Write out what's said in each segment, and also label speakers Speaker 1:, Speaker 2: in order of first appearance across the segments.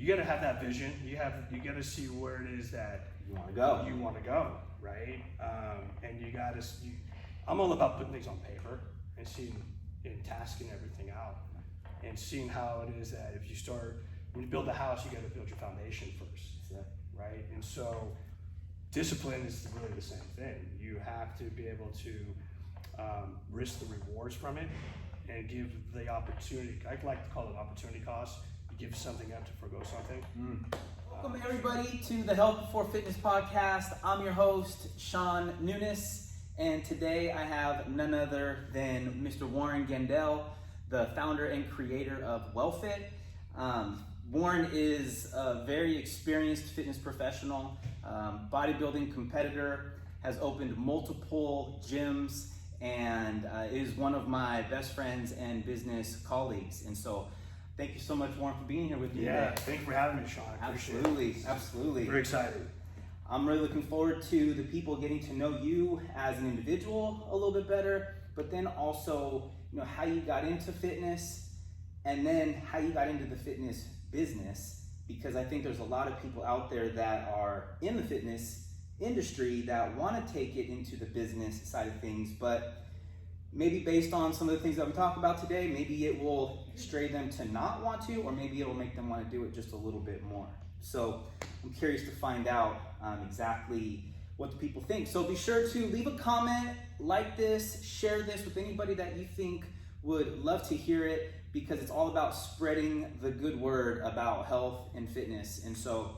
Speaker 1: you got to have that vision. You got to see where it is that
Speaker 2: You want to go.
Speaker 1: right? And you got to. I'm all about putting things on paper and seeing and tasking everything out, and seeing how it is that if you start when you build a house, you got to build your foundation first, right? And so discipline is really the same thing. You have to be able to risk the rewards from it and give the opportunity. I like to call it opportunity cost. You give something up to forgo something.
Speaker 2: Welcome everybody to the Health Before Fitness podcast. I'm your host, Shaun Nunes, and today I have none other than Mr. Warren Gendel, the founder and creator of WellFit. Warren is a very experienced fitness professional, bodybuilding competitor, has opened multiple gyms, and is one of my best friends and business colleagues. And so thank you so much, Warren, for being here with me today.
Speaker 1: Thank you for having me, Shaun. I appreciate it.
Speaker 2: Absolutely.
Speaker 1: Very excited.
Speaker 2: I'm really looking forward to the people getting to know you as an individual a little bit better, but then also, how you got into fitness and then how you got into the fitness business, because I think there's a lot of people out there that are in the fitness industry that want to take it into the business side of things, but maybe based on some of the things that we talk about today, maybe it will stray them to not want to, or maybe it'll make them want to do it just a little bit more. So I'm curious to find out exactly what the people think. So be sure to leave a comment, like this, share this with anybody that you think would love to hear it, because it's all about spreading the good word about health and fitness. And so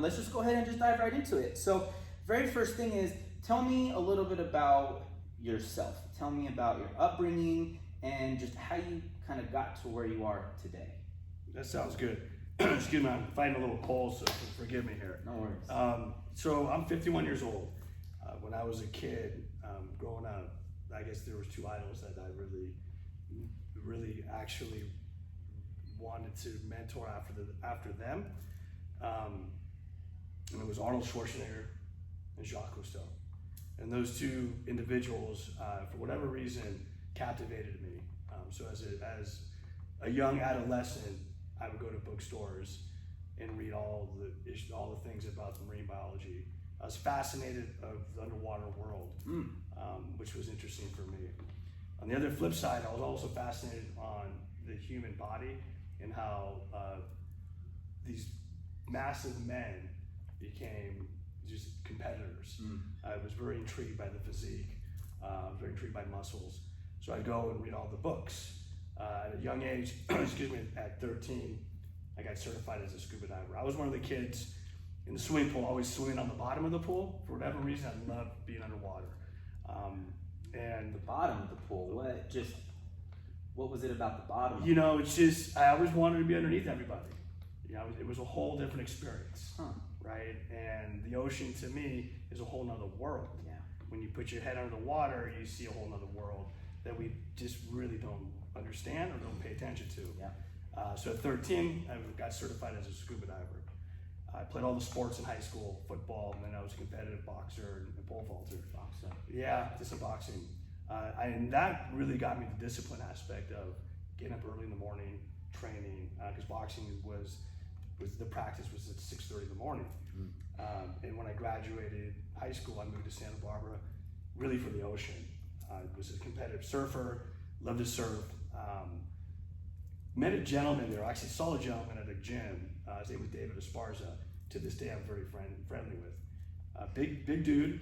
Speaker 2: let's just go ahead and just dive right into it. So very first thing is, tell me a little bit about yourself. Tell me about your upbringing and just how you kind of got to where you are today.
Speaker 1: That sounds good. Excuse me, I'm fighting a little cold, so forgive me here.
Speaker 2: No worries.
Speaker 1: So I'm 51 years old. When I was a kid, growing up, I guess there was two idols that I really actually wanted to mentor after them. And it was Arnold Schwarzenegger and Jacques Cousteau. And those two individuals, for whatever reason, captivated me. So as a young adolescent, I would go to bookstores and read all the things about the marine biology. I was fascinated of the underwater world, which was interesting for me. On the other flip side, I was also fascinated on the human body and how these massive men became just competitors. I was very intrigued by the physique, very intrigued by muscles. So I'd go and read all the books. At a young age, at 13, I got certified as a scuba diver. I was one of the kids in the swimming pool, always swimming on the bottom of the pool. For whatever reason, I loved being underwater. And
Speaker 2: the bottom of the pool, what was it about the bottom?
Speaker 1: It's just, I always wanted to be underneath everybody. It was a whole different experience, right? And the ocean to me is a whole nother world.
Speaker 2: Yeah.
Speaker 1: When you put your head under the water, you see a whole nother world that we just really don't understand or don't pay attention to.
Speaker 2: Yeah.
Speaker 1: So at 13, I got certified as a scuba diver. I played all the sports in high school, football, and then I was a competitive boxer and pole vaulter.
Speaker 2: Boxer.
Speaker 1: Yeah, just some boxing. And that really got me the discipline aspect of getting up early in the morning, training, because boxing was the practice was at 6:30 in the morning. And when I graduated high school, I moved to Santa Barbara, really for the ocean. I was a competitive surfer, loved to surf. Met a gentleman there. I actually saw a gentleman at a gym. His name was David Esparza. To this day, I'm very friendly with. Big dude.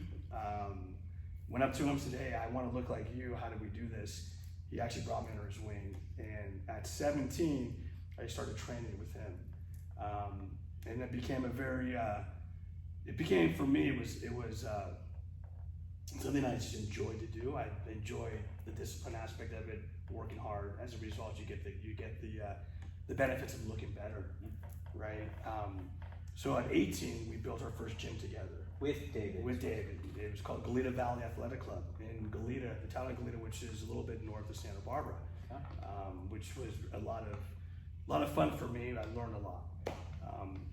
Speaker 1: Went up to him, said, "Hey, I want to look like you. How do we do this?" He actually brought me under his wing. And at 17, I started training with him. And it became for me, it was something I just enjoyed to do. I enjoyed the discipline aspect of it, working hard. As a result, you get the benefits of looking better, right? So at 18, we built our first gym together.
Speaker 2: With David.
Speaker 1: It was called Goleta Valley Athletic Club in Goleta, the town of Goleta, which is a little bit north of Santa Barbara, which was a lot of fun for me. I learned a lot.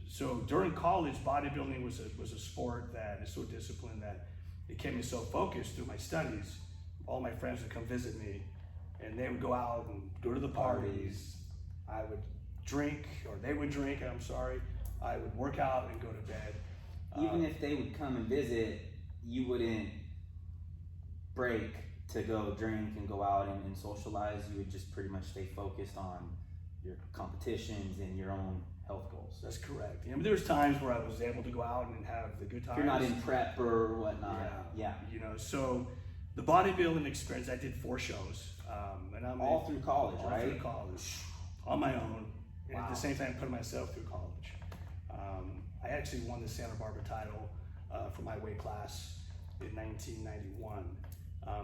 Speaker 1: So during college, bodybuilding was a sport that is so disciplined that it kept me so focused through my studies. All my friends would come visit me, and they would go out and go to the parties. I would drink, or they would drink, I'm sorry. I would work out and go to bed.
Speaker 2: Even if they would come and visit, you wouldn't break to go drink and go out and socialize. You would just pretty much stay focused on your competitions and your own health goals.
Speaker 1: That's correct. Yeah, there was times where I was able to go out and have the good times.
Speaker 2: If you're not in prep or whatnot. Yeah.
Speaker 1: You know, so the bodybuilding experience, I did 4 shows. And I'm
Speaker 2: all through college,
Speaker 1: all
Speaker 2: right?
Speaker 1: through college, on my own. And
Speaker 2: Wow.
Speaker 1: at the same time, putting myself through college. I actually won the Santa Barbara title for my weight class in 1991.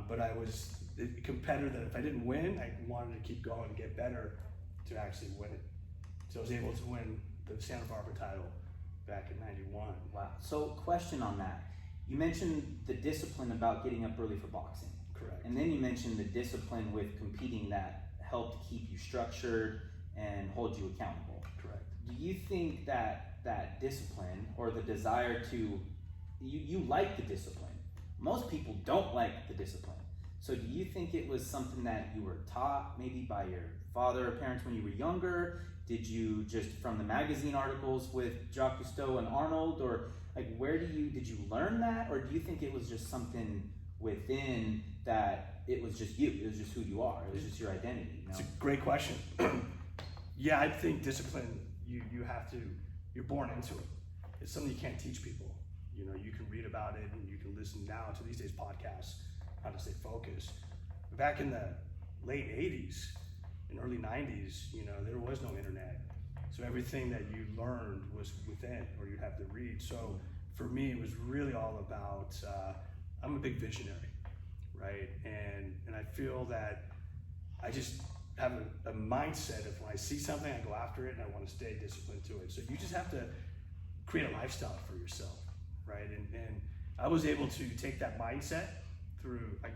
Speaker 1: But I was a competitor that if I didn't win, I wanted to keep going and get better to actually win it. So I was able to win the Santa Barbara title back in 91.
Speaker 2: Wow. So question on that. You mentioned the discipline about getting up early for boxing.
Speaker 1: Correct.
Speaker 2: And then you mentioned the discipline with competing that helped keep you structured and hold you accountable.
Speaker 1: Correct.
Speaker 2: Do you think that discipline, or the desire to, you like the discipline. Most people don't like the discipline. So do you think it was something that you were taught maybe by your father or parents when you were younger? Did you just from the magazine articles with Jacques Cousteau and Arnold, or like did you learn that, or do you think it was just something within that it was just you, it was just who you are, it was just your identity? You know?
Speaker 1: It's a great question. Yeah, I think discipline, you have to, you're born into it. It's something you can't teach people. You know, you can read about it and you can listen now to these days podcasts, how to stay focused. Back in the late 80s and early 90s, you know, there was no internet. So everything that you learned was within, or you'd have to read. So for me, it was really all about, I'm a big visionary, right? And I feel that I just have a mindset of when I see something, I go after it and I want to stay disciplined to it. So you just have to create a lifestyle for yourself, right? And I was able to take that mindset through like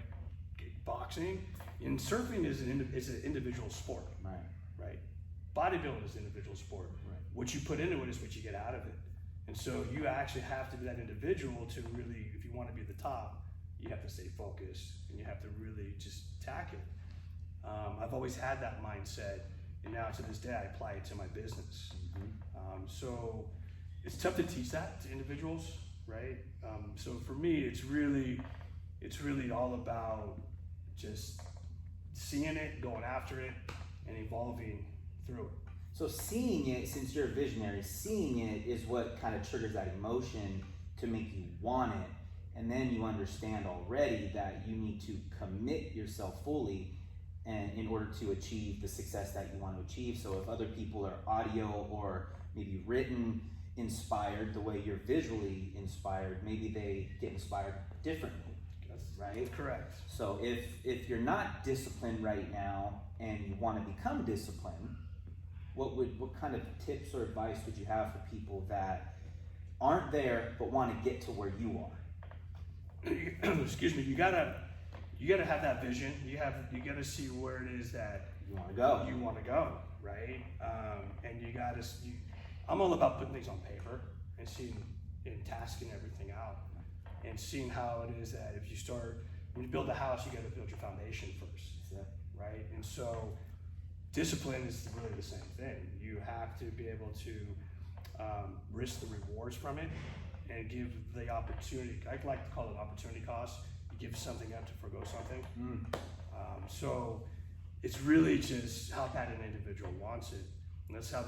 Speaker 1: boxing, and surfing is an individual sport, right? Bodybuilding is an individual sport.
Speaker 2: Right.
Speaker 1: What you put into it is what you get out of it. And so you actually have to be that individual to really, if you want to be at the top, you have to stay focused and you have to really just tack it. I've always had that mindset, and now to this day I apply it to my business. So it's tough to teach that to individuals, right? So for me, it's really all about just seeing it, going after it, and evolving through it.
Speaker 2: So seeing it, since you're a visionary, seeing it is what kind of triggers that emotion to make you want it. And then you understand already that you need to commit yourself fully and in order to achieve the success that you want to achieve. So if other people are audio or maybe written inspired the way you're visually inspired, maybe they get inspired differently. Right?
Speaker 1: Correct.
Speaker 2: So if you're not disciplined right now and you want to become disciplined, what kind of tips or advice would you have for people that aren't there but want to get to where you are?
Speaker 1: Excuse me. You gotta have that vision. You gotta see where it is that
Speaker 2: You want to go.
Speaker 1: You want to go, right? And you gotta. I'm all about putting things on paper and seeing and tasking everything out. And seeing how it is that if you start, when you build a house, you got to build your foundation first, right? And so discipline is really the same thing. You have to be able to risk the rewards from it and give the opportunity. I like to call it opportunity cost. You give something up to forgo something. So it's really just how bad an individual wants it. And that's how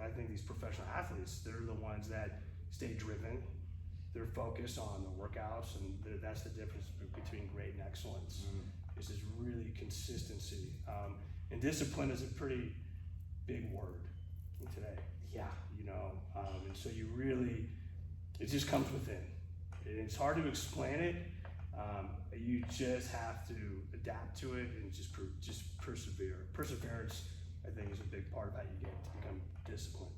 Speaker 1: I think these professional athletes, they're the ones that stay driven. They're focused on the workouts, and that's the difference between great and excellence. Is this really consistency, and discipline is a pretty big word today.
Speaker 2: Yeah.
Speaker 1: You know, and so it just comes within. It's hard to explain it. You just have to adapt to it and just persevere. Perseverance, I think, is a big part of how you get to become disciplined.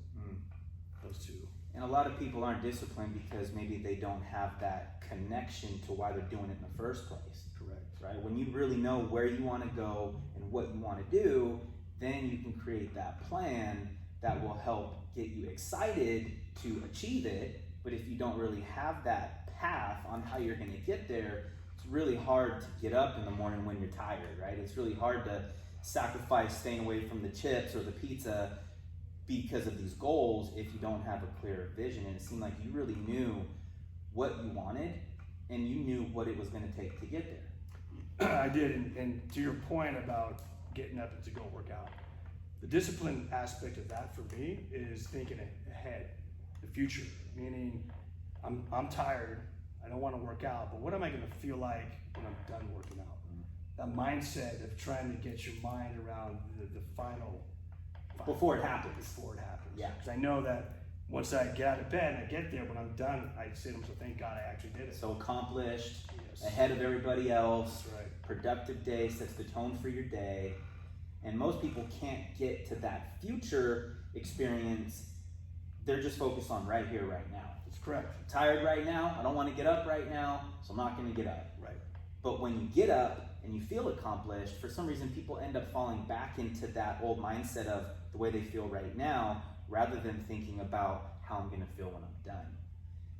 Speaker 1: Those two.
Speaker 2: And a lot of people aren't disciplined because maybe they don't have that connection to why they're doing it in the first place.
Speaker 1: Correct.
Speaker 2: Right? When you really know where you want to go and what you want to do, then you can create that plan that will help get you excited to achieve it. But if you don't really have that path on how you're going to get there, it's really hard to get up in the morning when you're tired, right? It's really hard to sacrifice staying away from the chips or the pizza because of these goals if you don't have a clear vision. And it seemed like you really knew what you wanted and you knew what it was going to take to get there.
Speaker 1: I did, and to your point about getting up and to go work out, the discipline aspect of that for me is thinking ahead, the future, meaning I'm tired, I don't want to work out, but what am I going to feel like when I'm done working out? That mindset of trying to get your mind around the final
Speaker 2: Before it happens.
Speaker 1: Before it happens.
Speaker 2: Yeah.
Speaker 1: Because I know that once I get out of bed and I get there, when I'm done, I say to myself, thank God I actually did it.
Speaker 2: So accomplished,
Speaker 1: Yes.
Speaker 2: ahead of everybody else.
Speaker 1: That's right.
Speaker 2: Productive day sets the tone for your day. And most people can't get to that future experience. They're just focused on right here, right now.
Speaker 1: That's correct.
Speaker 2: I'm tired right now. I don't want to get up right now, so I'm not going to get up.
Speaker 1: Right.
Speaker 2: But when you get up and you feel accomplished, for some reason people end up falling back into that old mindset of the way they feel right now, rather than thinking about how I'm going to feel when I'm done.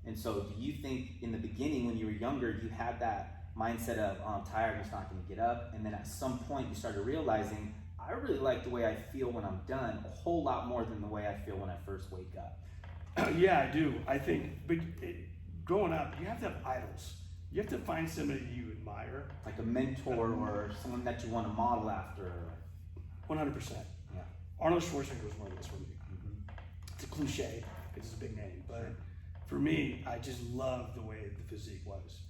Speaker 2: And so do you think in the beginning when you were younger, you had that mindset of, oh, I'm tired, I'm just not going to get up, and then at some point you started realizing, I really like the way I feel when I'm done a whole lot more than the way I feel when I first wake up?
Speaker 1: Yeah, I do. I think growing up, you have to have idols. You have to find somebody you admire.
Speaker 2: Like a mentor or someone that you want to model after.
Speaker 1: 100%.
Speaker 2: Yeah.
Speaker 1: Arnold Schwarzenegger was one of those for me.
Speaker 2: Mm-hmm.
Speaker 1: It's a cliche because it's a big name, but for me, I just loved the way the physique was.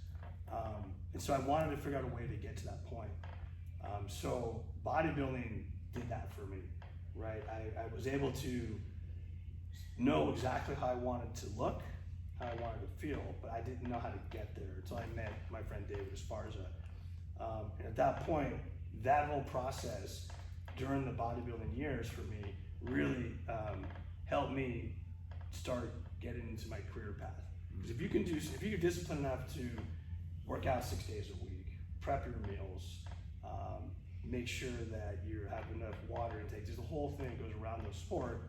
Speaker 1: And so I wanted to figure out a way to get to that point. So bodybuilding did that for me, right? I was able to know exactly how I wanted to look, how I wanted to feel, but I didn't know how to get there until I met my friend David Esparza. And at that point, that whole process during the bodybuilding years for me really helped me start getting into my career path. Because if you're disciplined enough to work out 6 days a week, prep your meals, make sure that you have enough water intake, there's the whole thing that goes around the sport,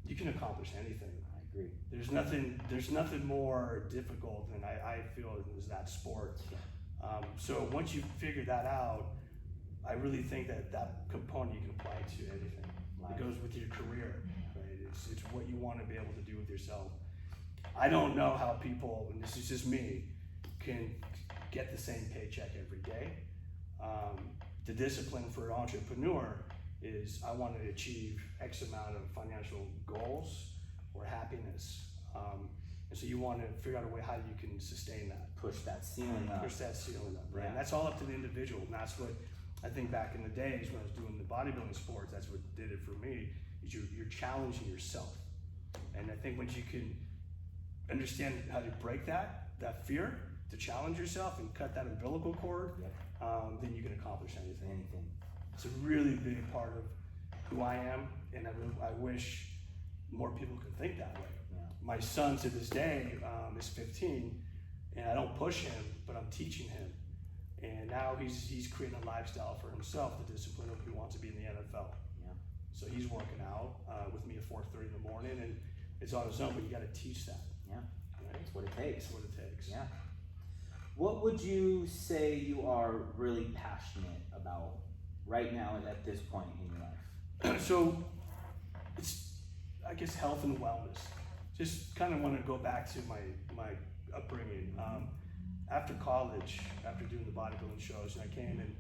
Speaker 1: you can accomplish anything.
Speaker 2: I agree.
Speaker 1: There's nothing more difficult than I feel is that sport. So once you figure that out, I really think that component you can apply to anything. It goes with your career, right? It's what you want to be able to do with yourself. I don't know how people, and this is just me, can get the same paycheck every day. The discipline for an entrepreneur is I want to achieve X amount of financial goals or happiness. And so you want to figure out a way how you can sustain that.
Speaker 2: Push that ceiling up.
Speaker 1: Push that ceiling up, right?
Speaker 2: Yeah.
Speaker 1: And that's all up to the individual. And that's what I think back in the days when I was doing the bodybuilding sports, that's what did it for me, is you're challenging yourself. And I think once you can understand how to break that fear, to challenge yourself and cut that umbilical cord, then you can accomplish anything. It's a really big part of who I am, and I wish more people could think that way.
Speaker 2: Yeah.
Speaker 1: My son to this day is 15, and I don't push him, but I'm teaching him. And now he's creating a lifestyle for himself, the discipline of he wants to be in the NFL.
Speaker 2: Yeah.
Speaker 1: So he's working out with me at 4:30 in the morning, and it's on his own, but you got to teach that.
Speaker 2: Yeah.
Speaker 1: Right?
Speaker 2: That's what it takes.
Speaker 1: That's what it takes.
Speaker 2: Yeah. What would you say you are really passionate about right now at this point in your life?
Speaker 1: So it's, I guess, health and wellness. Just kind of want to go back to my upbringing. After college, after doing the bodybuilding shows, and I came and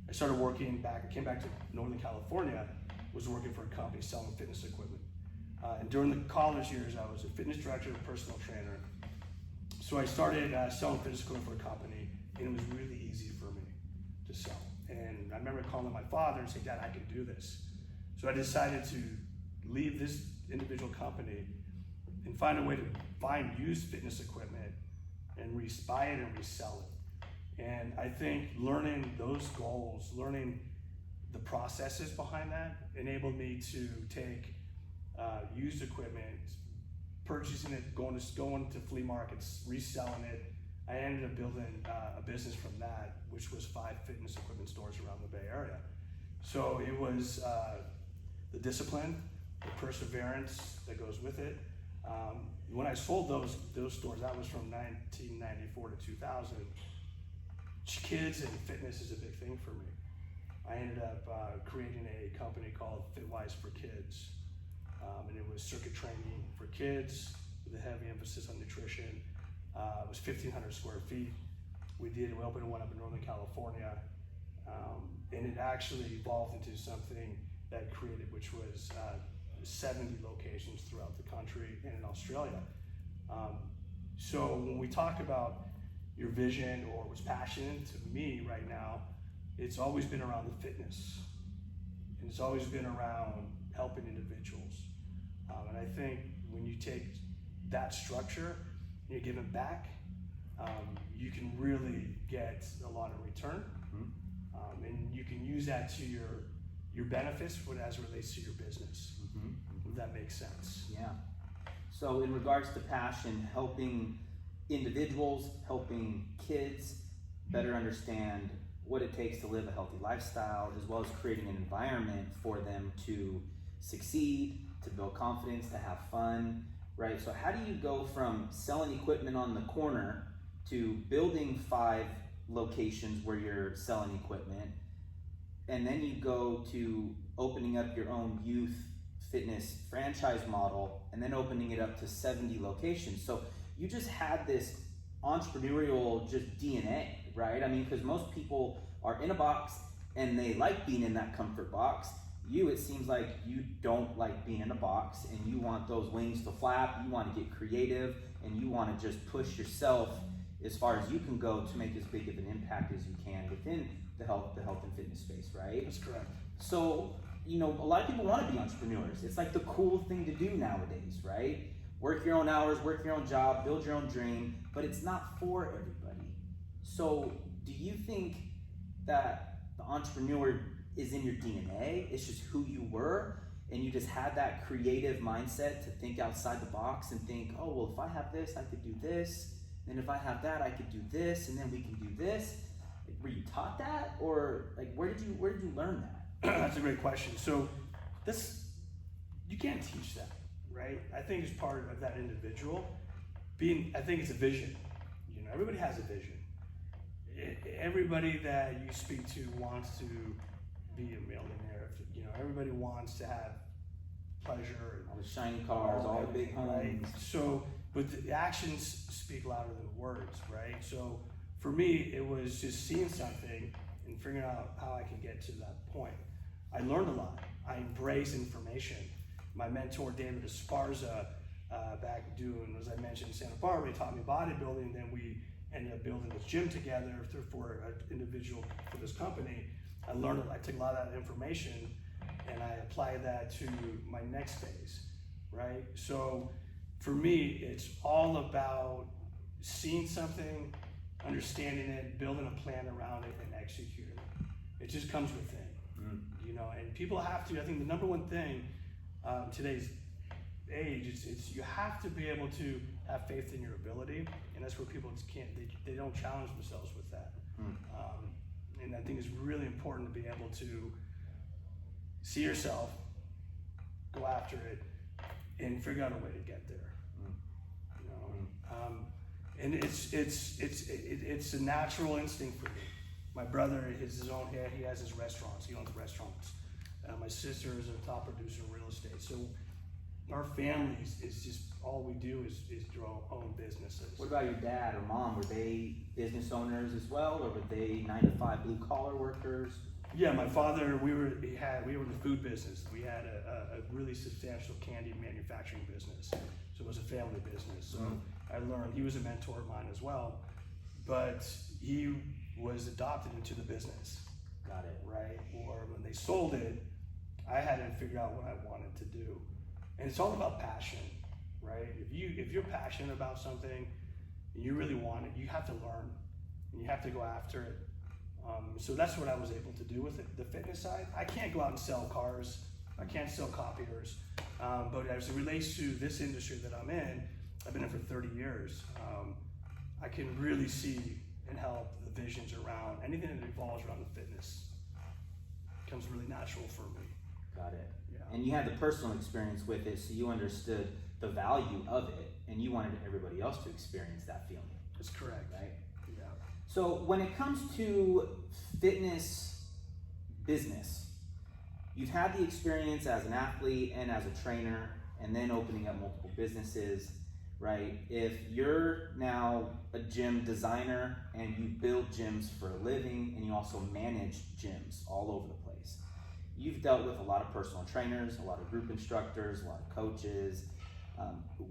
Speaker 1: I started working back. I came back to Northern California, was working for a company selling fitness equipment. And during the college years, I was a fitness director, personal trainer. So I started selling fitness equipment for a company, and it was really easy for me to sell. And I remember calling my father and saying, Dad, I can do this. So I decided to leave this individual company and find a way to find used fitness equipment and buy it and resell it. And I think learning those goals, learning the processes behind that, enabled me to take used equipment, purchasing it, going to flea markets, reselling it. I ended up building a business from that, which was 5 fitness equipment stores around the Bay Area. So it was the discipline, the perseverance that goes with it. When I sold those stores, that was from 1994 to 2000. Kids and fitness is a big thing for me. I ended up creating a company called FitWise for Kids. and it was circuit training for kids with a heavy emphasis on nutrition. It was 1,500 square feet. We opened one up in Northern California, and it actually evolved into something that created, which was 70 locations throughout the country and in Australia. So when we talk about your vision or what's passionate to me right now, it's always been around the fitness, and it's always been around helping individuals. And I think when you take that structure and you give it back, you can really get a lot of return, and you can use that to your benefits as it relates to your business. If that makes sense.
Speaker 2: Yeah. So in regards to passion, helping individuals, helping kids better understand what it takes to live a healthy lifestyle, as well as creating an environment for them to succeed, to build confidence, to have fun, right? So how do you go from selling equipment on the corner to building 5 locations where you're selling equipment, and then you go to opening up your own youth fitness franchise model, and then opening it up to 70 locations? So you just had this entrepreneurial just DNA, right? I mean, because most people are in a box and they like being in that comfort box. You, it seems like you don't like being in a box, and you want those wings to flap. You want to get creative, and you want to just push yourself as far as you can go to make as big of an impact as you can within the health and fitness space, right?
Speaker 1: That's correct.
Speaker 2: So, you know, a lot of people want to be entrepreneurs. It's like the cool thing to do nowadays, right? Work your own hours, work your own job, build your own dream, but it's not for everybody. So do you think that the entrepreneur is in your DNA? It's just who you were, and you just had that creative mindset to think outside the box and think, oh, well, if I have this, I could do this. And if I have that, I could do this, and then we can do this. Like, were you taught that, or like where did you learn that?
Speaker 1: That's a great question. So you can't teach that, right? I think it's part of that individual I think it's a vision. You know, everybody has a vision. Everybody that you speak to wants to be a millionaire. You know, everybody wants to have pleasure.
Speaker 2: All the shiny cars, all the big homes.
Speaker 1: Right? So, but the actions speak louder than words, right? So for me, it was just seeing something and figuring out how I can get to that point. I learned a lot. I embraced information. My mentor, David Esparza, back doing, as I mentioned, in Santa Barbara, he taught me bodybuilding. Then we ended up building this gym together for an individual for this company. I took a lot of that information and I applied that to my next phase, right? So for me, it's all about seeing something, understanding it, building a plan around it, and executing it. It just comes within. You know, and people have to, I think the number one thing today's age is you have to be able to have faith in your ability, and that's where people just they don't challenge themselves with that. And I think it's really important to be able to see yourself, go after it, and figure out a way to get there. You know, and it's a natural instinct for me. My brother is his own head. He has his restaurants. He owns restaurants. My sister is a top producer in real estate. So our family is just all we do is own businesses.
Speaker 2: What about your dad or mom? Were they business owners as well, or were they 9-to-5 blue collar workers?
Speaker 1: Yeah, my father. We were in the food business. We had a really substantial candy manufacturing business. So it was a family business. So I learned. He was a mentor of mine as well, but he was adopted into the business.
Speaker 2: Got it.
Speaker 1: Right? Or when they sold it, I had to figure out what I wanted to do. And it's all about passion, right? If you're passionate about something and you really want it, you have to learn and you have to go after it. So that's what I was able to do with it. The fitness side, I can't go out and sell cars. I can't sell copiers. But as it relates to this industry that I'm in, I've been in for 30 years. I can really see and help the visions around anything that involves around the fitness. It becomes really natural for me.
Speaker 2: Got it.
Speaker 1: Yeah.
Speaker 2: And you had the personal experience with it, so you understood the value of it, and you wanted everybody else to experience that feeling.
Speaker 1: That's correct.
Speaker 2: Right?
Speaker 1: Yeah.
Speaker 2: So when it comes to fitness business, you've had the experience as an athlete and as a trainer, and then opening up multiple businesses, right? If you're now a gym designer and you build gyms for a living and you also manage gyms all over the place, you've dealt with a lot of personal trainers, a lot of group instructors, a lot of coaches.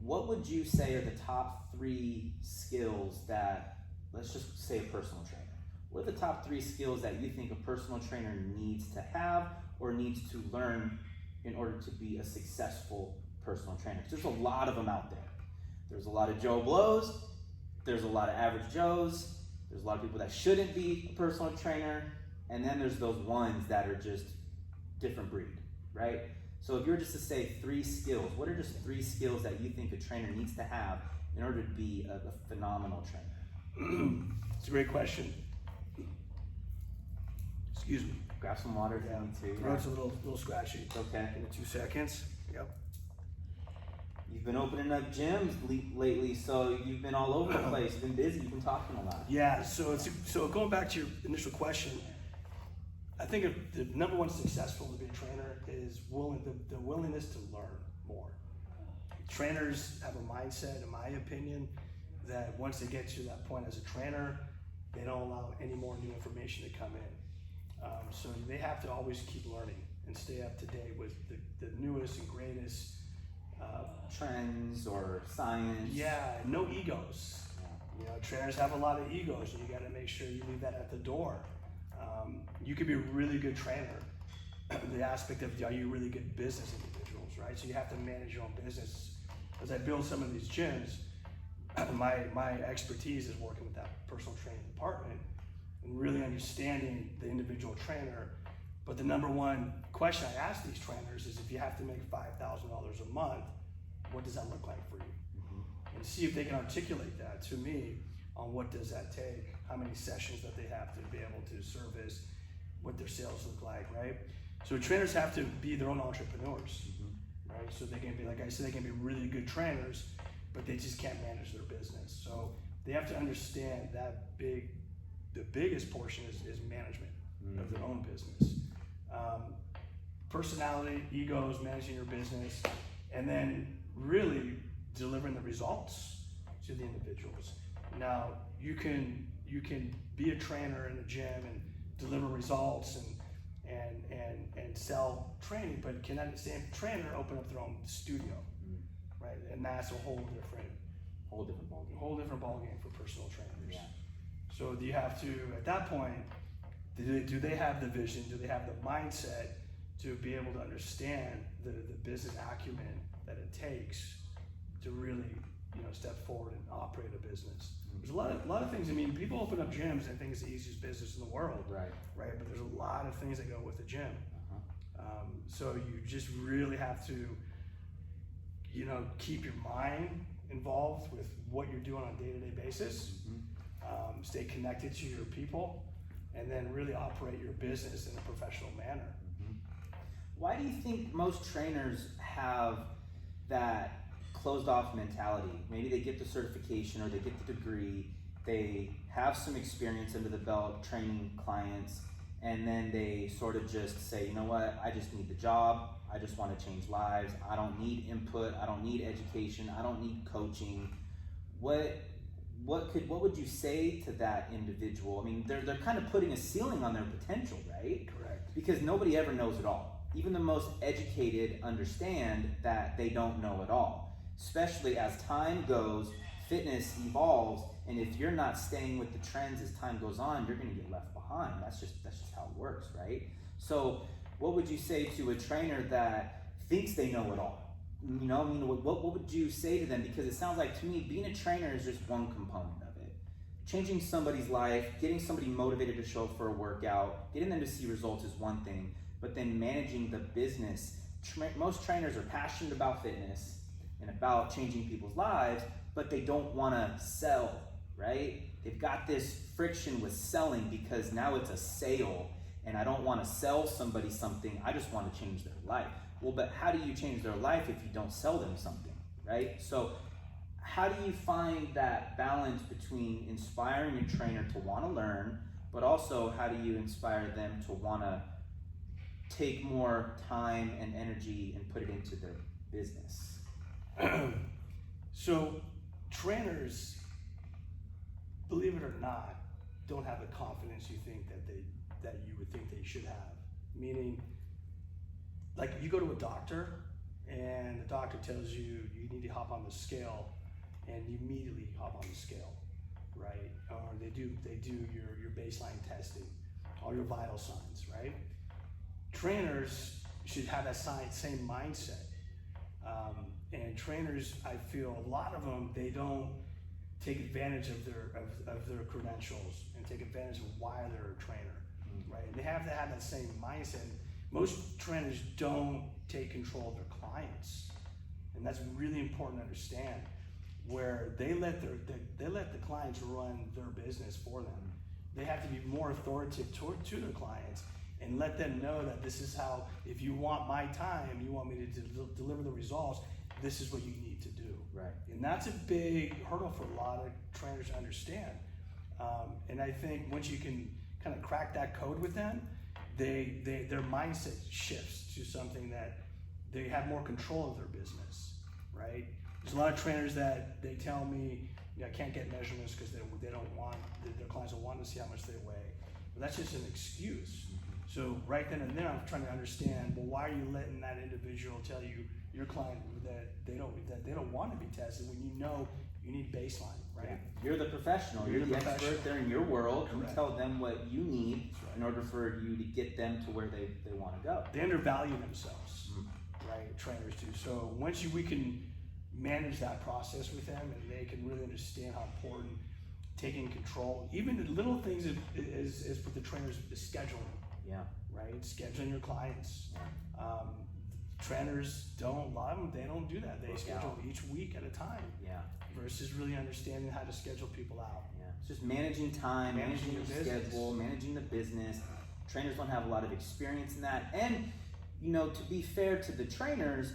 Speaker 2: What would you say are the top 3 skills that, let's just say a personal trainer, what are the top 3 skills that you think a personal trainer needs to have or needs to learn in order to be a successful personal trainer? Because there's a lot of them out there. There's a lot of Joe Blows, there's a lot of average Joes, there's a lot of people that shouldn't be a personal trainer, and then there's those ones that are just different breed, right? So if you were just to say 3 skills, what are just 3 skills that you think a trainer needs to have in order to be a phenomenal trainer?
Speaker 1: It's a great question. Excuse me.
Speaker 2: Grab some water for me too.
Speaker 1: Throat's a little scratchy.
Speaker 2: Okay.
Speaker 1: Give me 2 seconds. Yep.
Speaker 2: You've been opening up gyms lately, so you've been all over the place. You've been busy. You've been talking a lot.
Speaker 1: Yeah. So going back to your initial question, I think the number one successful to be a trainer is the willingness to learn more. Trainers have a mindset, in my opinion, that once they get to that point as a trainer, they don't allow any more new information to come in. So they have to always keep learning and stay up to date with the newest and greatest
Speaker 2: trends or science.
Speaker 1: Yeah, no egos. You know, trainers have a lot of egos, and you got to make sure you leave that at the door. You could be a really good trainer. The aspect of, are you really good business individuals, right? So you have to manage your own business. As I build some of these gyms, my expertise is working with that personal training department and really understanding the individual trainer. But the number one question I ask these trainers is, if you have to make $5,000 a month, what does that look like for you? Mm-hmm. And see if they can articulate that to me on what does that take, how many sessions that they have to be able to service, what their sales look like, right? So trainers have to be their own entrepreneurs, mm-hmm. right? So they can be, like I said, they can be really good trainers, but they just can't manage their business. So they have to understand that the biggest portion is management mm-hmm. of their own business. Personality, egos, managing your business, and then really delivering the results to the individuals. Now, you can be a trainer in a gym and deliver results and sell training, but can that same trainer open up their own studio, mm-hmm. right? And that's a whole different ballgame. Whole different ballgame for personal trainers.
Speaker 2: Yeah.
Speaker 1: So you have to, at that point, do they have the vision? Do they have the mindset to be able to understand the business acumen that it takes to really, step forward and operate a business? There's a lot of things. I mean, people open up gyms and think it's the easiest business in the world, right? But there's a lot of things that go with the gym. Uh-huh. So you just really have to, keep your mind involved with what you're doing on a day-to-day basis. Mm-hmm. Stay connected to your people, and then really operate your business in a professional manner.
Speaker 2: Mm-hmm. Why do you think most trainers have that closed off mentality? Maybe they get the certification or they get the degree, they have some experience under the belt training clients, and then they sort of just say, you know what, I just need the job, I just want to change lives, I don't need input, I don't need education, I don't need coaching. What would you say to that individual? I mean, they're kind of putting a ceiling on their potential, right?
Speaker 1: Correct.
Speaker 2: Because nobody ever knows it all. Even the most educated understand that they don't know it all. Especially as time goes, fitness evolves, and if you're not staying with the trends as time goes on, you're going to get left behind. That's just how it works, right? So what would you say to a trainer that thinks they know it all? What would you say to them? Because it sounds like to me, being a trainer is just one component of it. Changing somebody's life, getting somebody motivated to show up for a workout, getting them to see results is one thing, but then managing the business. Most trainers are passionate about fitness and about changing people's lives, but they don't want to sell, right? They've got this friction with selling because now it's a sale, and I don't want to sell somebody something, I just want to change their life. Well, but how do you change their life if you don't sell them something, right? So how do you find that balance between inspiring your trainer to want to learn, but also how do you inspire them to want to take more time and energy and put it into their business?
Speaker 1: So trainers, believe it or not, don't have the confidence you think that you would think they should have. Meaning, like you go to a doctor and the doctor tells you you need to hop on the scale, and you immediately hop on the scale, right? Or they do your baseline testing, all your vital signs, right? Trainers should have that same mindset. And trainers, I feel a lot of them, they don't take advantage of their credentials and take advantage of why they're a trainer, right? And they have to have that same mindset. Most trainers don't take control of their clients, and that's really important to understand. Where they let the clients run their business for them. They have to be more authoritative to their clients and let them know that this is how. If you want my time, you want me to deliver the results. This is what you need to do.
Speaker 2: Right.
Speaker 1: And that's a big hurdle for a lot of trainers to understand. And I think once you can kind of crack that code with them, their mindset shifts to something that they have more control of their business, right? There's a lot of trainers that they tell me, I can't get measurements because they don't want, their clients don't want to see how much they weigh. But that's just an excuse. So right then and there, I'm trying to understand, well, why are you letting that individual tell you, your client, that they don't want to be tested when you know you need baseline, right?
Speaker 2: Yeah. You're the professional. You're the expert. They're in your world. Correct. You tell them what you need in order for you to get them to where they want to go.
Speaker 1: They undervalue themselves, right? Trainers do. So once we can manage that process with them, and they can really understand how important taking control, even the little things is for the trainers, is scheduling.
Speaker 2: Yeah.
Speaker 1: Right? Scheduling your clients.
Speaker 2: Yeah.
Speaker 1: Trainers a lot of them, they don't do that. They schedule each week at a time.
Speaker 2: Yeah.
Speaker 1: Versus really understanding how to schedule people out.
Speaker 2: Yeah. It's just managing time, managing your schedule, managing the business. Trainers don't have a lot of experience in that. And, to be fair to the trainers,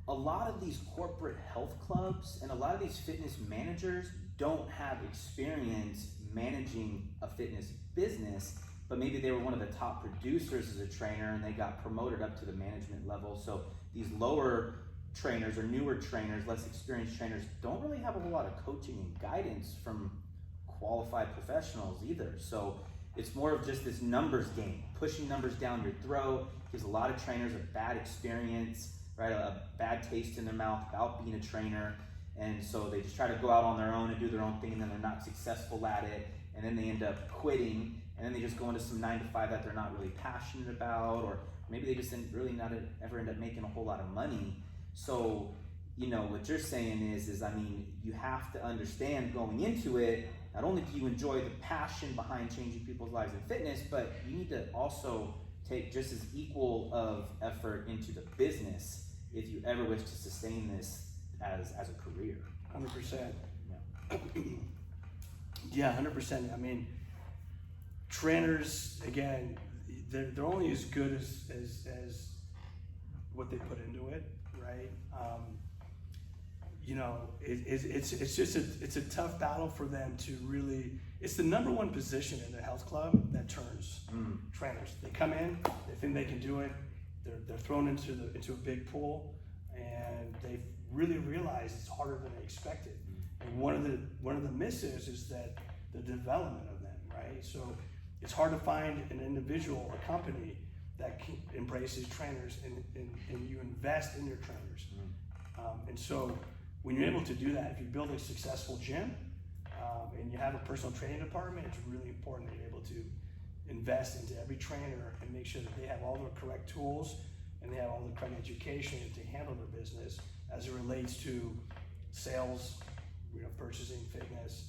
Speaker 2: a lot of these corporate health clubs and a lot of these fitness managers don't have experience managing a fitness business, but maybe they were one of the top producers as a trainer and they got promoted up to the management level. So these lower trainers or newer trainers, less experienced trainers, don't really have a whole lot of coaching and guidance from qualified professionals either. So it's more of just this numbers game, pushing numbers down your throat. Gives a lot of trainers a bad experience, right? A bad taste in their mouth about being a trainer. And so they just try to go out on their own and do their own thing, and then they're not successful at it. And then they end up quitting, and then they just go into some 9-to-5 that they're not really passionate about, or maybe they just didn't really not ever end up making a whole lot of money. So, what you're saying is you have to understand going into it, not only do you enjoy the passion behind changing people's lives in fitness, but you need to also take just as equal of effort into the business if you ever wish to sustain this as a career.
Speaker 1: 100%.
Speaker 2: Yeah.
Speaker 1: Yeah, 100%. Trainers, again, they're only as good as what they put into it, right? It's a tough battle for them to really. It's the number one position in the health club that turns trainers. They come in, they think they can do it. They're thrown into a big pool, and they really realize it's harder than they expected. And one of the misses is that the development of them, right? So it's hard to find an individual, a company that embraces trainers and you invest in your trainers. And so when you're able to do that, if you build a successful gym and you have a personal training department, it's really important that you're able to invest into every trainer and make sure that they have all the correct tools and they have all the correct education to handle their business as it relates to sales, purchasing fitness,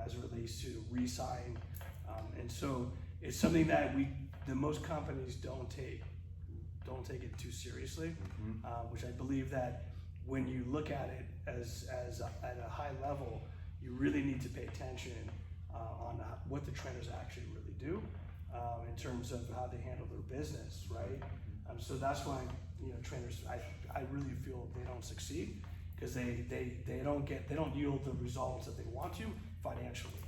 Speaker 1: as it relates to re-sign. And so it's something that most companies don't take it too seriously, which I believe that when you look at it as at a high level, you really need to pay attention on what the trainers actually really do in terms of how they handle their business, right? So that's why trainers, I really feel they don't succeed because they don't yield the results that they want to financially,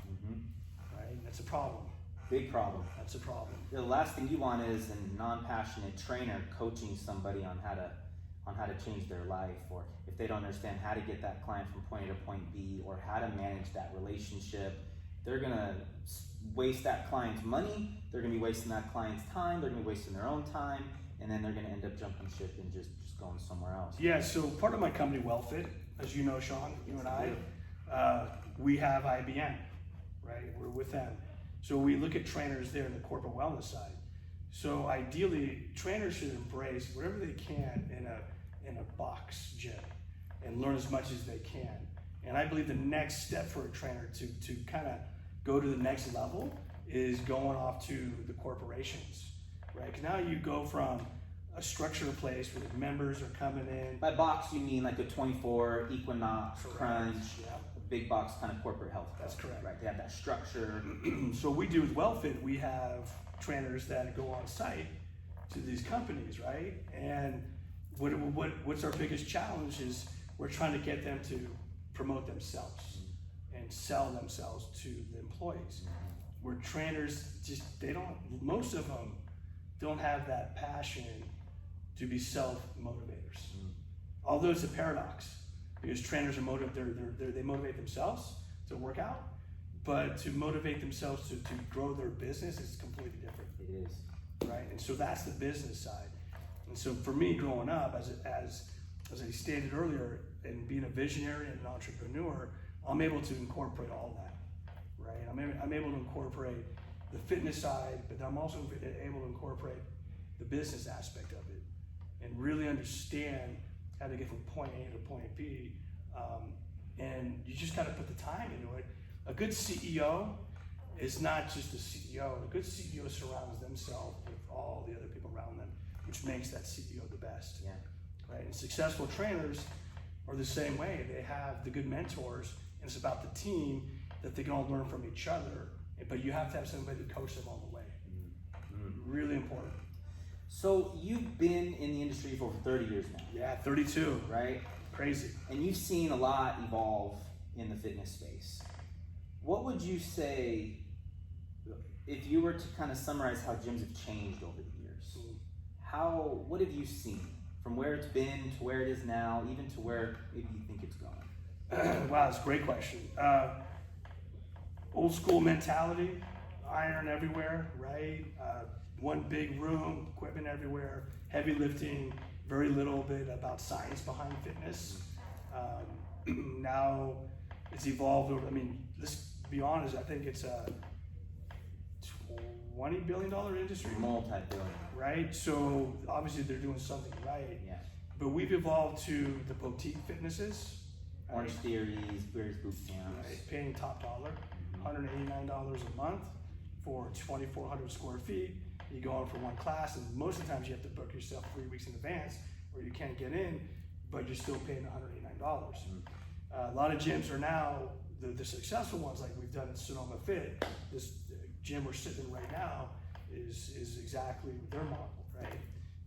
Speaker 1: right? And that's a problem.
Speaker 2: Big problem.
Speaker 1: That's a problem.
Speaker 2: The last thing you want is a non-passionate trainer coaching somebody on how to change their life, or if they don't understand how to get that client from point A to point B, or how to manage that relationship. They're gonna waste that client's money, they're gonna be wasting that client's time, they're gonna be wasting their own time, and then they're gonna end up jumping ship and just going somewhere else.
Speaker 1: Yeah, so part of my company, WellFit, as you know, Shaun, you and I, we have IBM, right? We're with them. So we look at trainers there in the corporate wellness side. So ideally, trainers should embrace whatever they can in a box gym and learn as much as they can. And I believe the next step for a trainer to kind of go to the next level is going off to the corporations, right? Because now you go from a structured place where the members are coming in.
Speaker 2: By box, you mean like a 24, Equinox,
Speaker 1: Correct.
Speaker 2: Crunch,
Speaker 1: Yeah.
Speaker 2: a big box kind of corporate health.
Speaker 1: That's correct.
Speaker 2: Right, they have that structure.
Speaker 1: So we do with WellFit, we have trainers that go on site to these companies, right? And what's our biggest challenge is we're trying to get them to promote themselves and sell themselves to the employees. Where trainers most of them don't have that passion to be self-motivators. Although it's a paradox, because trainers are they motivate themselves to work out, but to motivate themselves to grow their business is completely different.
Speaker 2: It is.
Speaker 1: Right? And so that's the business side. And so for me growing up, as I stated earlier, and being a visionary and an entrepreneur, I'm able to incorporate all that, right? I'm able to incorporate the fitness side, but I'm also able to incorporate the business aspect of it and really understand how to get from point A to point B. And you just got to put the time into it. A good CEO is not just a CEO. A good CEO surrounds themselves with all the other people around them, which makes that CEO the best.
Speaker 2: Yeah.
Speaker 1: Right? And successful trainers are the same way. They have the good mentors, and it's about the team that they can all learn from each other. But you have to have somebody to coach them all the way. Really important.
Speaker 2: So you've been in the industry for over 30 years now.
Speaker 1: Yeah, 32.
Speaker 2: Right?
Speaker 1: Crazy.
Speaker 2: And you've seen a lot evolve in the fitness space. What would you say, if you were to kind of summarize how gyms have changed over the years? What have you seen from where it's been to where it is now, even to where maybe you think it's going?
Speaker 1: Wow, that's a great question. Old school mentality, iron everywhere, right? One big room, equipment everywhere, heavy lifting, very little bit about science behind fitness. Now it's evolved over, let's be honest, I think it's a $20 billion industry.
Speaker 2: Multi-billion.
Speaker 1: Right? So obviously they're doing something right.
Speaker 2: Yeah.
Speaker 1: But we've evolved to the boutique fitnesses.
Speaker 2: Orange Theories, various boot camps.
Speaker 1: Right? Paying top dollar, $189 a month for 2,400 square feet. You go on for one class, and most of the times you have to book yourself 3 weeks in advance, or you can't get in, but you're still paying $189. A lot of gyms are now, the successful ones, like we've done at Sonoma Fit, this gym we're sitting in right now is exactly their model, right?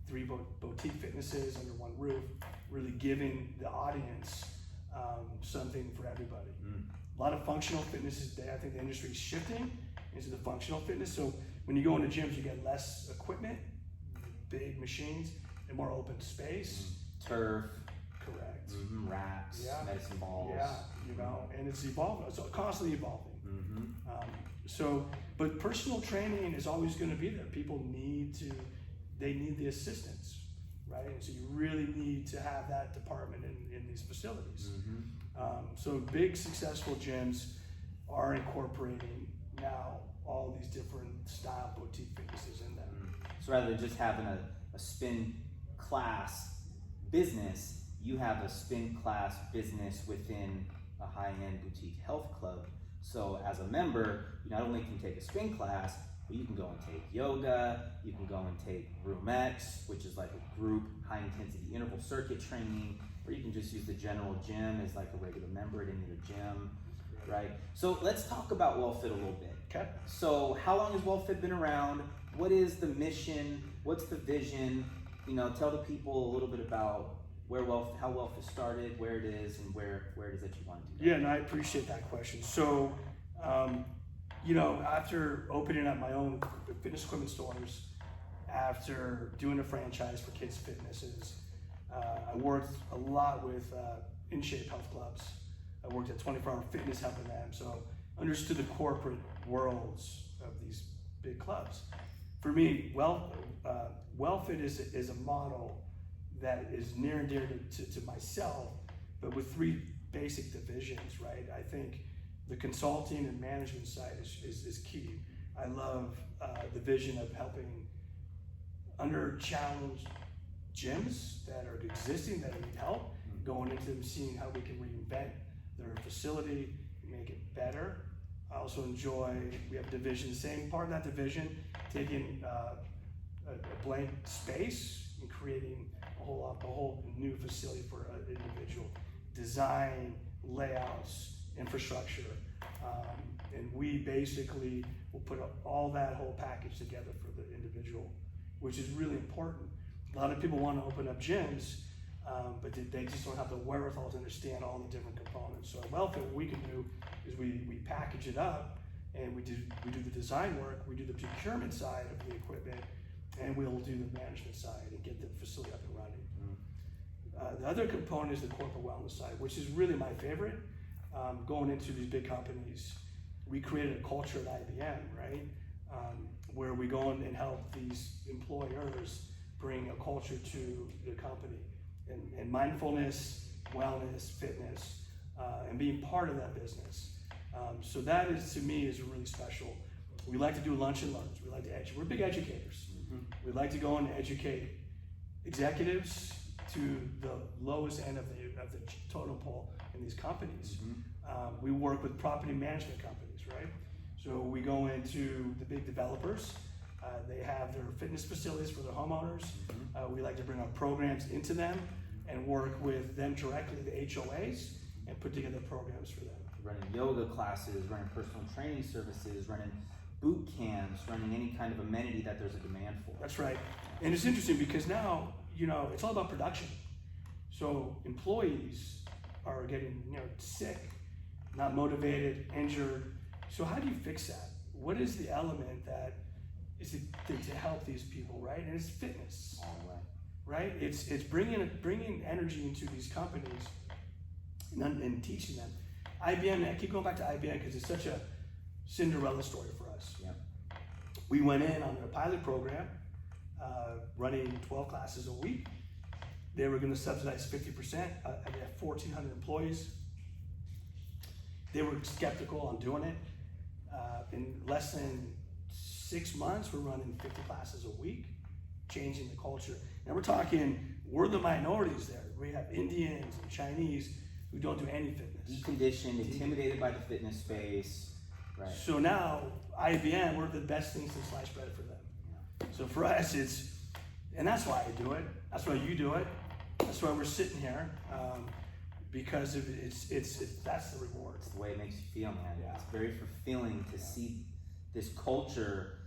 Speaker 1: 3 boutique fitnesses under one roof, really giving the audience something for everybody. A lot of functional fitness is there. I think the industry is shifting into the functional fitness. So when you go into gyms, you get less equipment, big machines, and more open space.
Speaker 2: Turf.
Speaker 1: Correct.
Speaker 2: Racks,
Speaker 1: Yeah.
Speaker 2: medicine balls.
Speaker 1: Yeah, and it's evolving. It's constantly evolving. But personal training is always going to be there. People need the assistance, right? And so you really need to have that department in these facilities. So big successful gyms are incorporating now all these different style boutique fitnesses in them.
Speaker 2: So rather than just having a spin class business, you have a spin class business within a high-end boutique health club. So as a member, you not only can take a spin class, but you can go and take yoga, you can go and take Room X, which is like a group high-intensity interval circuit training, or you can just use the general gym as like a regular member at any other gym, right? So let's talk about WellFit a little bit.
Speaker 1: Okay.
Speaker 2: So how long has WellFit been around? What is the mission? What's the vision? Tell the people a little bit about how WellFit started, where it is, and where it is that you want to do.
Speaker 1: Yeah, and I appreciate that question. So After opening up my own fitness equipment stores, after doing a franchise for kids' fitnesses, I worked a lot with In Shape health clubs. I worked at 24 Hour Fitness helping them, so understood the corporate worlds of these big clubs. For me, WellFit is a model that is near and dear to myself, but with three basic divisions, right? I think the consulting and management side is key. I love the vision of helping under-challenged gyms that are existing, that need help, going into them, seeing how we can reinvent their facility, make it better. I also enjoy, we have a division, same part of that division, taking a blank space and creating a whole new facility for an individual. Design, layouts, infrastructure, and we basically will put all that whole package together for the individual, which is really important. A lot of people want to open up gyms, but they just don't have the wherewithal to understand all the different components. So at WellFit, what we can do is we package it up, and we do the design work, we do the procurement side of the equipment, and we'll do the management side and get the facility up and running. The other component is the corporate wellness side, which is really my favorite. Going into these big companies, we created a culture at IBM, right? Where we go in and help these employers bring a culture to the company. And mindfulness, wellness, fitness, and being part of that business. So that is, to me, is really special. We like to do lunch and learns. We like to educate. We're big educators. We like to go and educate executives to the lowest end of the totem pole in these companies. We work with property management companies, right? So we go into the big developers. They have their fitness facilities for their homeowners. We like to bring our programs into them and work with them directly, the HOAs, and put together programs for them.
Speaker 2: Running yoga classes, running personal training services, running boot camps, running any kind of amenity that there's a demand for.
Speaker 1: That's right. And it's interesting because now, it's all about production. So employees are getting, sick, not motivated, injured. So how do you fix that? What is the element that is to help these people, right? And it's fitness, right? It's bringing energy into these companies and teaching them. IBM, I keep going back to IBM because it's such a Cinderella story for us.
Speaker 2: Yeah.
Speaker 1: We went in on their pilot program, running 12 classes a week. They were going to subsidize 50%. They have 1,400 employees. They were skeptical on doing it. In less than 6 months, we're running 50 classes a week, changing the culture. And we're the minorities there. We have Indians and Chinese who don't do any fitness.
Speaker 2: Deconditioned, intimidated by the fitness space. Right.
Speaker 1: So now, IBM, we're the best things to slice bread for them. Yeah. So for us, and that's why I do it. That's why you do it. That's why we're sitting here, because that's the reward.
Speaker 2: It's the way it makes you feel, man.
Speaker 1: Yeah.
Speaker 2: It's very fulfilling to see this culture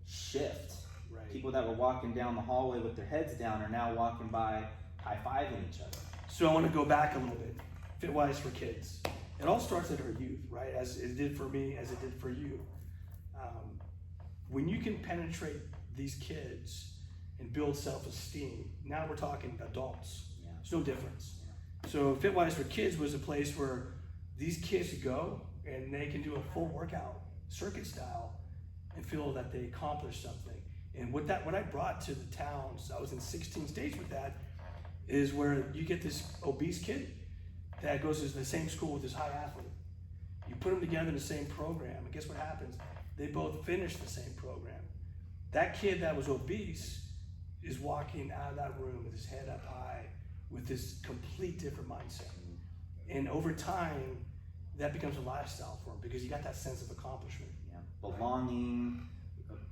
Speaker 2: shift.
Speaker 1: Right.
Speaker 2: People that were walking down the hallway with their heads down are now walking by high-fiving each other.
Speaker 1: So I want to go back a little bit. FitWise for kids. It all starts at our youth, right? As it did for me, as it did for you. When you can penetrate these kids and build self-esteem, now we're talking adults. Yeah. There's no difference. Yeah. So FitWise for Kids was a place where these kids go and they can do a full workout, circuit style, and feel that they accomplished something. And what I brought to the towns, I was in 16 states with that, is where you get this obese kid that goes to the same school with this high athlete. You put them together in the same program, and guess what happens? They both finish the same program. That kid that was obese is walking out of that room with his head up high, with this complete different mindset. And over time, that becomes a lifestyle for him because you got that sense of accomplishment.
Speaker 2: Yeah. Belonging,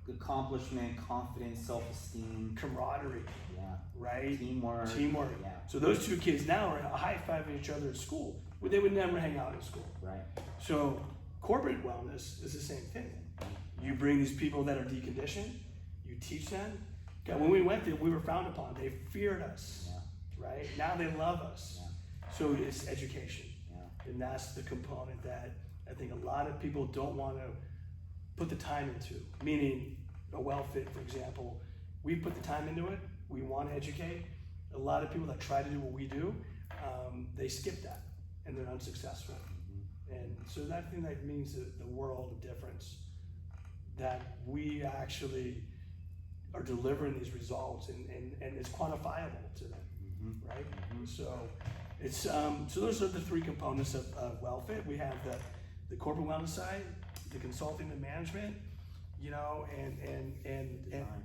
Speaker 2: accomplishment, confidence, self-esteem.
Speaker 1: Camaraderie.
Speaker 2: Yeah.
Speaker 1: Right?
Speaker 2: Teamwork.
Speaker 1: Yeah. So those two kids now are high-fiving each other at school, where they would never hang out in school.
Speaker 2: Right.
Speaker 1: So corporate wellness is the same thing. You bring these people that are deconditioned, you teach them. God, when we went there, we were frowned upon. They feared us, right? Now they love us. Yeah. So it's education. Yeah. And that's the component that I think a lot of people don't want to put the time into. Meaning, a WellFit, for example, we put the time into it. We want to educate. A lot of people that try to do what we do, they skip that and they're unsuccessful. And so that thing that means the world of difference, that we actually are delivering these results and it's quantifiable to them, right? So it's so those are the three components of WellFit. We have the corporate wellness side, the consulting and management, you know, and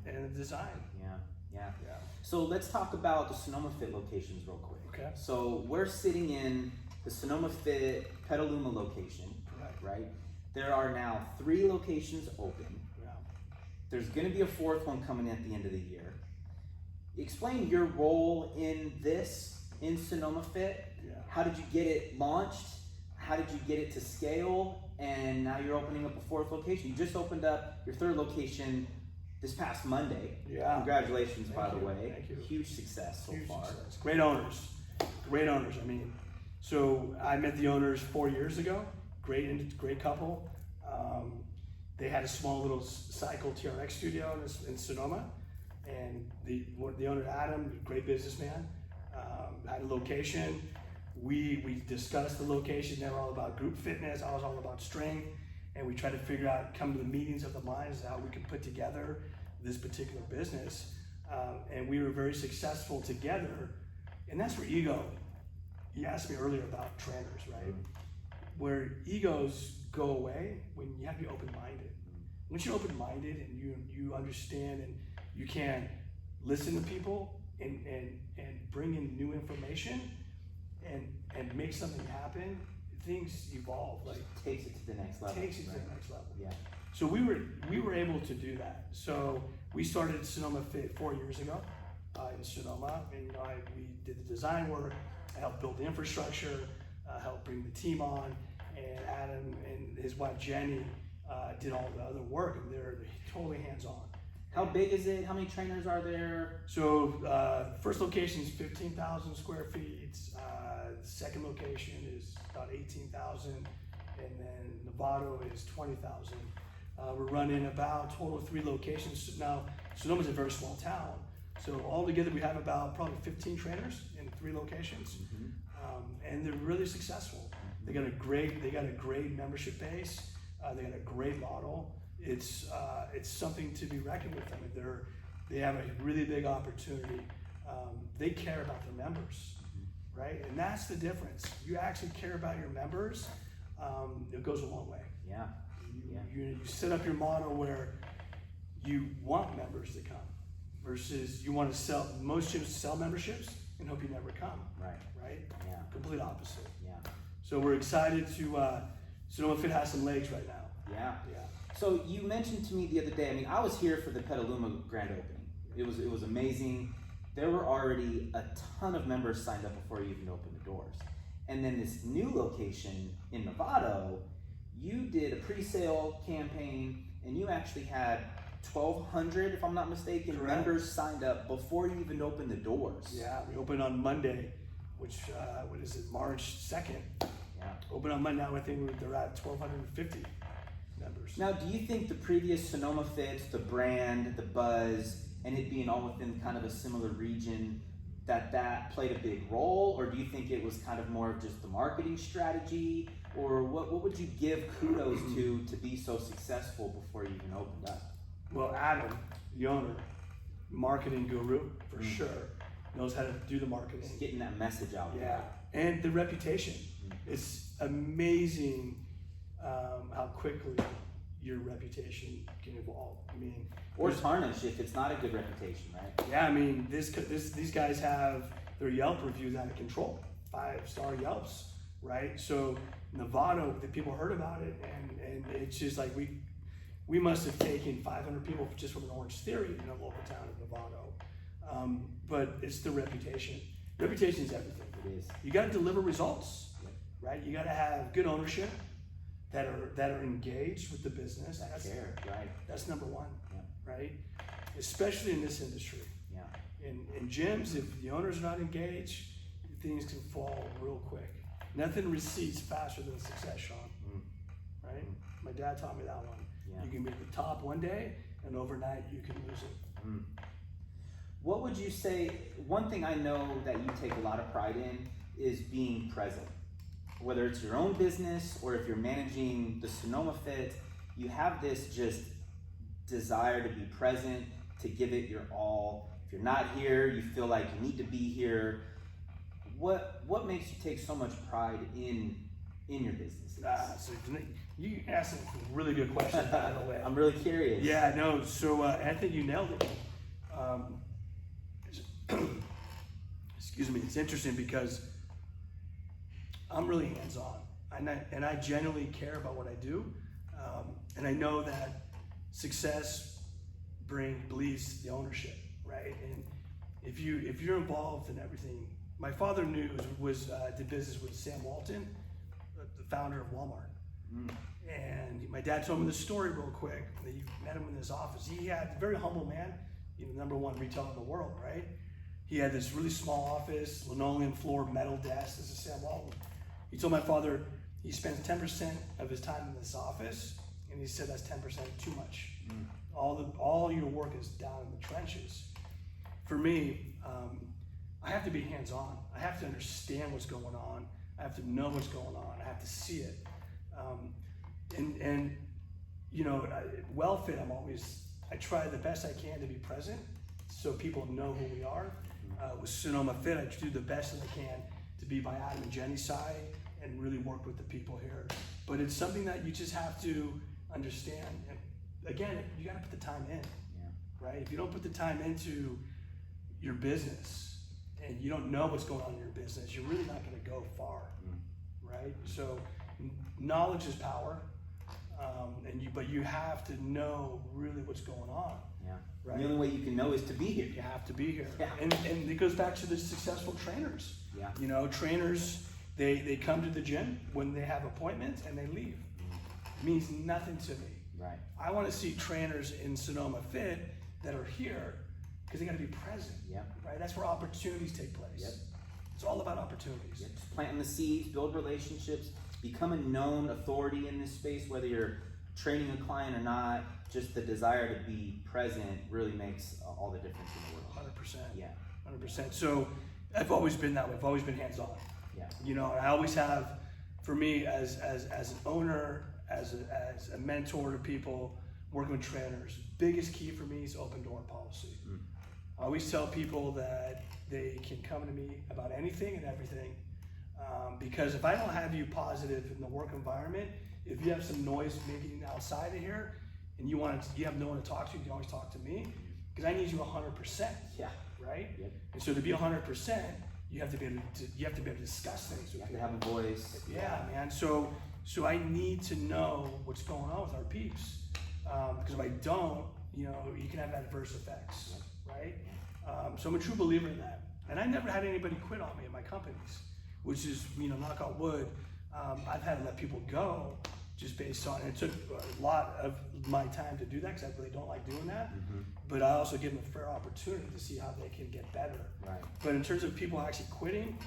Speaker 1: the design.
Speaker 2: Yeah. So let's talk about the Sonoma Fit locations real quick.
Speaker 1: Okay.
Speaker 2: So we're sitting in the Sonoma Fit Petaluma location, right? There are now 3 locations open.
Speaker 1: Yeah.
Speaker 2: There's going to be a 4th one coming at the end of the year. Explain your role in this in Sonoma Fit.
Speaker 1: Yeah.
Speaker 2: How did you get it launched? How did you get it to scale? And now you're opening up a 4th location. You just opened up your 3rd location this past Monday.
Speaker 1: Yeah.
Speaker 2: Congratulations, by the
Speaker 1: Thank you.
Speaker 2: way.
Speaker 1: Thank you.
Speaker 2: Huge success so
Speaker 1: Huge
Speaker 2: far.
Speaker 1: success. Great owners. I mean, so I met the owners 4 years ago. Great couple. They had a small little cycle TRX studio in Sonoma, and the owner Adam, great businessman, had a location. We discussed the location. They were all about group fitness. I was all about strength, and we tried to figure out, come to the meetings of the minds, how we could put together this particular business, and we were very successful together. And that's where ego. You asked me earlier about trainers, right? Where egos go away when you have to be open-minded. Once you're open-minded and you understand and you can listen to people and bring in new information and make something happen, things evolve. Like
Speaker 2: Takes it to the next level.
Speaker 1: Takes it to the next level.
Speaker 2: Yeah.
Speaker 1: So we were able to do that. So we started Sonoma Fit 4 years ago in Sonoma, and we did the design work. I helped build the infrastructure, helped bring the team on, and Adam and his wife Jenny did all the other work, and they're totally hands-on.
Speaker 2: How big is it? How many trainers are there?
Speaker 1: So first location is 15,000 square feet. The second location is about 18,000, and then Novato is 20,000. We're running about total of 3 locations. Now, Sonoma's a very small town, so altogether we have about probably 15 trainers in 3 locations, and they're really successful. They got a great membership base. They got a great model. It's something to be reckoned with. I mean, they have a really big opportunity. They care about their members, right? And that's the difference. You actually care about your members. It goes a long way.
Speaker 2: Yeah.
Speaker 1: You set up your model where you want members to come versus you want to sell. Most gyms sell memberships and hope you never come. Right?
Speaker 2: Yeah.
Speaker 1: Complete opposite.
Speaker 2: Yeah.
Speaker 1: So we're excited to. Sonoma Fit has some legs right now.
Speaker 2: Yeah. So you mentioned to me the other day, I mean, I was here for the Petaluma grand opening. It was amazing. There were already a ton of members signed up before you even opened the doors. And then this new location in Novato, you did a pre-sale campaign and you actually had 1,200, if I'm not mistaken,
Speaker 1: Correct.
Speaker 2: members signed up before you even opened the doors.
Speaker 1: Yeah, we opened on Monday, which, what is it, March 2nd.
Speaker 2: Yeah.
Speaker 1: Open on Monday, now I think they're at 1,250 members.
Speaker 2: Now, do you think the previous Sonoma Fits, the brand, the buzz, and it being all within kind of a similar region, that played a big role? Or do you think it was kind of more of just the marketing strategy? Or what would you give kudos to be so successful before you even opened up?
Speaker 1: Well, Adam, the owner, marketing guru for sure, knows how to do the marketing.
Speaker 2: Just getting that message out
Speaker 1: Yeah, and the reputation. It's amazing how quickly your reputation can evolve. I mean,
Speaker 2: or tarnish if it's not a good reputation, right?
Speaker 1: yeah, I mean, these guys have their Yelp reviews out of control, 5-star Yelps, right? So Novato, the people heard about it, and it's just like we must have taken 500 people just from an Orange Theory in a local town of Novato. But it's the reputation. Reputation is everything.
Speaker 2: It is.
Speaker 1: You got to deliver results, right? You got to have good ownership that are engaged with the business. That's number one, right? Especially in this industry.
Speaker 2: Yeah.
Speaker 1: In gyms, if the owner's not engaged, things can fall real quick. Nothing recedes faster than success, Shaun. Right? My dad taught me that one.
Speaker 2: Yeah.
Speaker 1: You can be at the top one day, and overnight you can lose it.
Speaker 2: Mm. What would you say, one thing I know that you take a lot of pride in is being present. Whether it's your own business or if you're managing the Sonoma Fit, you have this just desire to be present, to give it your all. If you're not here, you feel like you need to be here. What makes you take so much pride in your business?
Speaker 1: So you asked some really good questions, by the way.
Speaker 2: I'm really curious.
Speaker 1: Yeah, no. So I think you nailed it. Excuse me. It's interesting because I'm really hands-on, and I genuinely care about what I do, and I know that success bleeds the ownership, right? And if you're involved in everything, my father did business with Sam Walton, the founder of Walmart. Mm. And my dad told me this story real quick. That you met him in his office. He had a very humble man, #1 retailer in the world, right? He had this really small office, linoleum floor, metal desk. This is Sam Walton. He told my father he spends 10% of his time in this office, and he said that's 10% too much. Mm. All your work is down in the trenches. For me, I have to be hands-on. I have to understand what's going on. I have to know what's going on. I have to see it. WellFit, I try the best I can to be present so people know who we are. With Sonoma Fit, I do the best that I can to be by Adam and Jenny's side and really work with the people here. But it's something that you just have to understand. And again, you got to put the time in, right? If you don't put the time into your business and you don't know what's going on in your business, you're really not going to go far, right? So knowledge is power, but you have to know really what's going on.
Speaker 2: Yeah.
Speaker 1: Right?
Speaker 2: The only way you can know is to be here.
Speaker 1: You have to be here.
Speaker 2: Yeah.
Speaker 1: And it goes back to the successful trainers.
Speaker 2: Yeah.
Speaker 1: Trainers, they come to the gym when they have appointments and they leave. It means nothing to me.
Speaker 2: Right.
Speaker 1: I want to see trainers in Sonoma Fit that are here because they got to be present.
Speaker 2: Yeah.
Speaker 1: Right. That's where opportunities take place.
Speaker 2: Yep.
Speaker 1: It's all about opportunities.
Speaker 2: Yep. Just planting the seeds, build relationships, become a known authority in this space, whether you're training a client or not. Just the desire to be present really makes all the difference in the world.
Speaker 1: 100%.
Speaker 2: Yeah.
Speaker 1: 100%. So I've always been that way. I've always been hands-on.
Speaker 2: Yeah.
Speaker 1: I always have, for me as an owner, as a mentor to people, working with trainers, biggest key for me is open door policy. Mm. I always tell people that they can come to me about anything and everything, because if I don't have you positive in the work environment, if you have some noise making outside of here, and you have no one to talk to, you can always talk to me, because I need you 100%.
Speaker 2: Yeah.
Speaker 1: Right.
Speaker 2: Yep. And
Speaker 1: so to be 100%, you have to be able to discuss things.
Speaker 2: You have to have a voice.
Speaker 1: Yeah, man. So I need to know what's going on with our peeps, because if I don't, you can have adverse effects, right? So I'm a true believer in that, and I never had anybody quit on me in my companies, which is, knock on wood. I've had to let people go just based on, and it took a lot of my time to do that because I really don't like doing that. Mm-hmm. But I also give them a fair opportunity to see how they can get better. Right. But in terms of people actually quitting,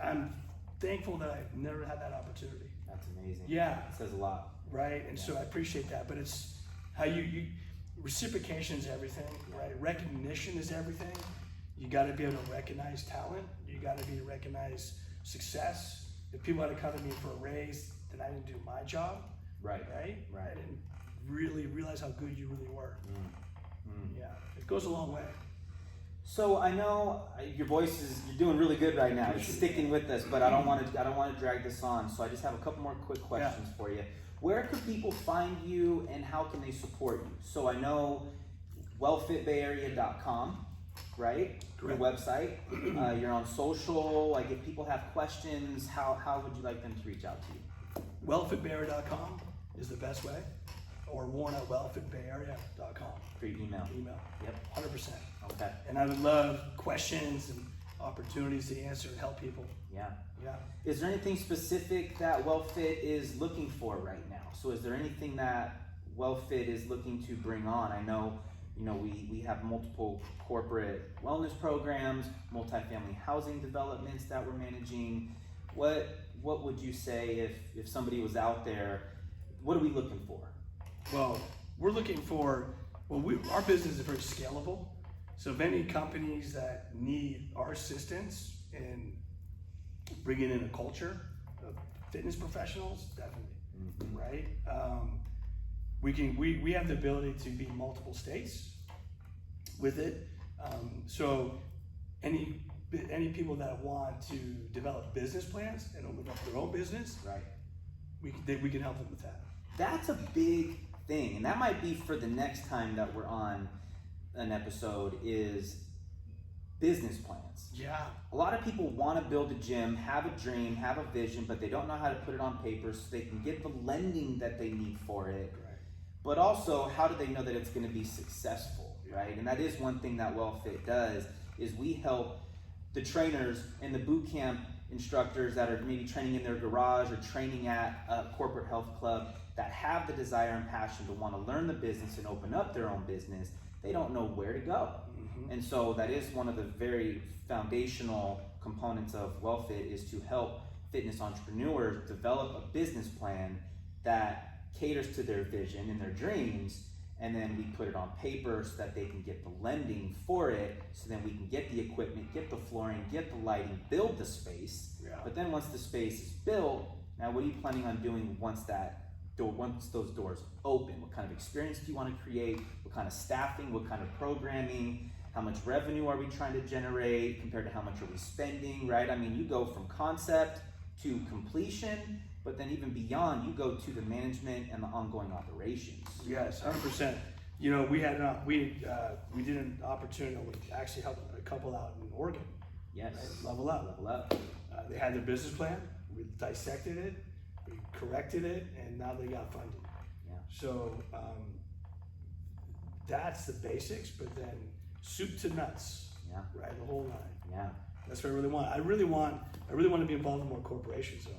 Speaker 1: I'm thankful that I've never had that opportunity.
Speaker 2: That's amazing.
Speaker 1: Yeah.
Speaker 2: It says a lot.
Speaker 1: Right. And so I appreciate that. But it's how reciprocation is everything, right? Recognition is everything. You got to be able to recognize talent. You got to be able to recognize success. If people had to come to me for a raise, then I didn't do my job. Right. I didn't really realize how good you really were. Yeah, it goes a long way.
Speaker 2: So I know your voice you're doing really good right now. You're sticking with us, but I don't want to drag this on. So I just have a couple more quick questions for you. Where can people find you, and how can they support you? So I know wellfitbayarea.com, right?
Speaker 1: Correct.
Speaker 2: Your website. You're on social. Like, if people have questions, how would you like them to reach out to you?
Speaker 1: Wellfitbayarea.com is the best way, or Warren at wellfitbayarea.com.
Speaker 2: For your email.
Speaker 1: Yep. 100%.
Speaker 2: Okay.
Speaker 1: And I would love questions and opportunities to answer and help people.
Speaker 2: Yeah.
Speaker 1: Yeah.
Speaker 2: Is there anything specific that WellFit is looking for right now? So is there anything that WellFit is looking to bring on? I know, we have multiple corporate wellness programs, multifamily housing developments that we're managing. What would you say if somebody was out there what are we looking for?
Speaker 1: Well, we're looking for, our business is very scalable. So if any companies that need our assistance in bringing in a culture of fitness professionals, definitely, right? We have the ability to be in multiple states with it. So any people that want to develop business plans and open up their own business,
Speaker 2: right?
Speaker 1: We can help them with that.
Speaker 2: That's a big thing, and that might be for the next time that we're on an episode, is business plans.
Speaker 1: Yeah.
Speaker 2: A lot of people want to build a gym, have a dream, have a vision, but they don't know how to put it on paper so they can get the lending that they need for it.
Speaker 1: Right.
Speaker 2: But also, how do they know that it's going to be successful, right? And that is one thing that WellFit does, is we help the trainers and the boot camp instructors that are maybe training in their garage or training at a corporate health club that have the desire and passion to want to learn the business and open up their own business. They don't know where to go. And so that is one of the very foundational components of WellFit, is to help fitness entrepreneurs develop a business plan that caters to their vision and their dreams, and then we put it on paper so that they can get the lending for it, so then we can get the equipment, get the flooring, get the lighting, build the space.
Speaker 1: Yeah.
Speaker 2: But then once the space is built, now what are you planning on doing once those doors open? What kind of experience do you want to create? What kind of staffing? What kind of programming? How much revenue are we trying to generate compared to how much are we spending, right? I mean, you go from concept to completion, but then even beyond, you go to the management and the ongoing operations.
Speaker 1: Yes, 100%. You know, we did an opportunity to actually help a couple out in Oregon.
Speaker 2: Yes.
Speaker 1: Right? Level up. They had their business plan. We dissected it. We corrected it, and now they got funding.
Speaker 2: Yeah.
Speaker 1: So that's the basics, but then soup to nuts.
Speaker 2: Yeah. Right.
Speaker 1: The whole nine.
Speaker 2: Yeah.
Speaker 1: That's what I really want. I really want to be involved in more corporations, though.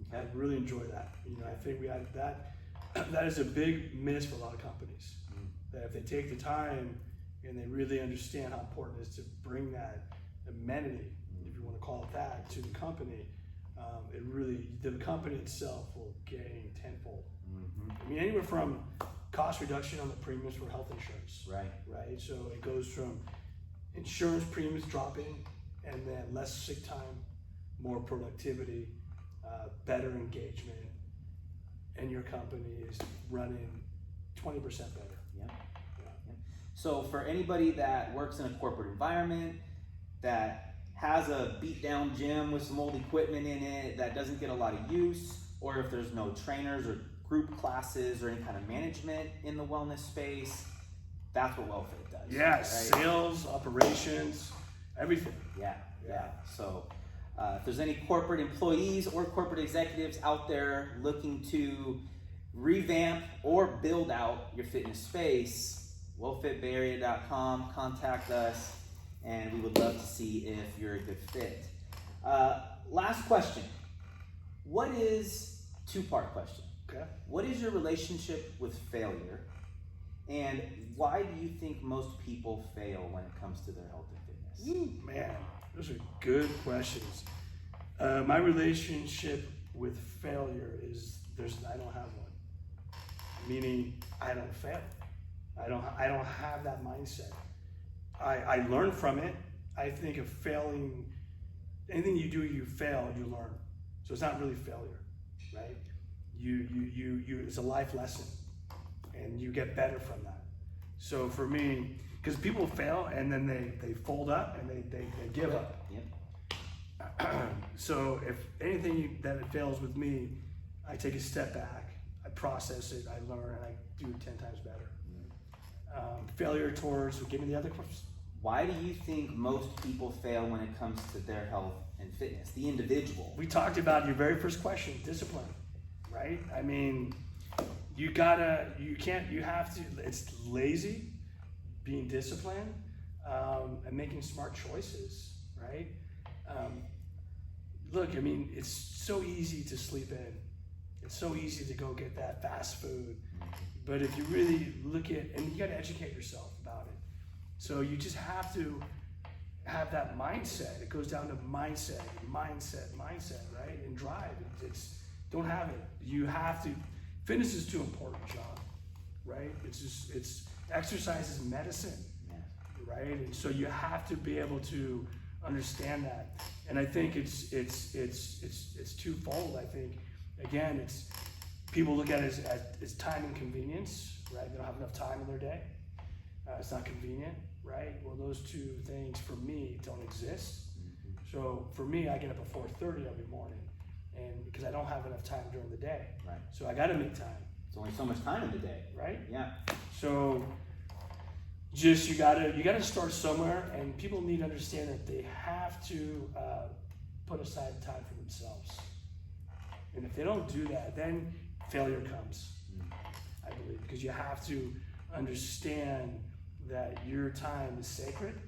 Speaker 2: Okay.
Speaker 1: I really enjoy that. You know, I think we had that. That is a big miss for a lot of companies. That if they take the time and they really understand how important it is to bring that amenity, if you want to call it that, to the company, the company itself will gain tenfold. I mean, anywhere from cost reduction on the premiums for health insurance. Right. So it goes from insurance premiums dropping, and then less sick time, more productivity, better engagement, and your company is running 20% better.
Speaker 2: Yeah. So for anybody that works in a corporate environment, that has a beat down gym with some old equipment in it that doesn't get a lot of use, or if there's no trainers or group classes or any kind of management in the wellness space, that's what WellFit does.
Speaker 1: Yeah,
Speaker 2: right?
Speaker 1: Sales, operations, everything.
Speaker 2: Yeah. So if there's any corporate employees or corporate executives out there looking to revamp or build out your fitness space, wellfitbayarea.com, contact us, and we would love to see if you're a good fit. Last question. Two-part question.
Speaker 1: Okay.
Speaker 2: What is your relationship with failure, and why do you think most people fail when it comes to their health and fitness?
Speaker 1: Man, those are good questions. My relationship with failure is I don't have one. Meaning, I don't fail. I don't have that mindset. I learn from it. I think of failing, anything you do, you fail, you learn. So it's not really failure, right? It's a life lesson, and you get better from that. So for me, because people fail and then they fold up and they give up.
Speaker 2: Yep.
Speaker 1: So if anything that fails with me, I take a step back, I process it, I learn, and I do it 10 times better. Failure towards, give me the other question.
Speaker 2: Why do you think most people fail when it comes to their health and fitness, the individual?
Speaker 1: We talked about your very first question, discipline, right? I mean, it's lazy, being disciplined, and making smart choices, right? Look, I mean, it's so easy to sleep in. It's so easy to go get that fast food. But if you really look at, and you got to educate yourself about it. So you just have to have that mindset. It goes down to mindset, right? And drive. Don't have it. You have to fitness is too important, Sean, right? It's exercise is medicine, right? And so you have to be able to understand that. And I think it's twofold. I think, again, it's people look at it as time and convenience, right? They don't have enough time in their day. It's not convenient, right? Well, those two things for me don't exist. So for me, I get up at 4:30 every morning, and because I don't have enough time during the day,
Speaker 2: Right.
Speaker 1: so I got to make time.
Speaker 2: It's only so much time in the day.
Speaker 1: Right?
Speaker 2: Yeah.
Speaker 1: So just you gotta start somewhere, and people need to understand that they have to put aside time for themselves. And if they don't do that, then failure comes, I believe, because you have to understand that your time is sacred,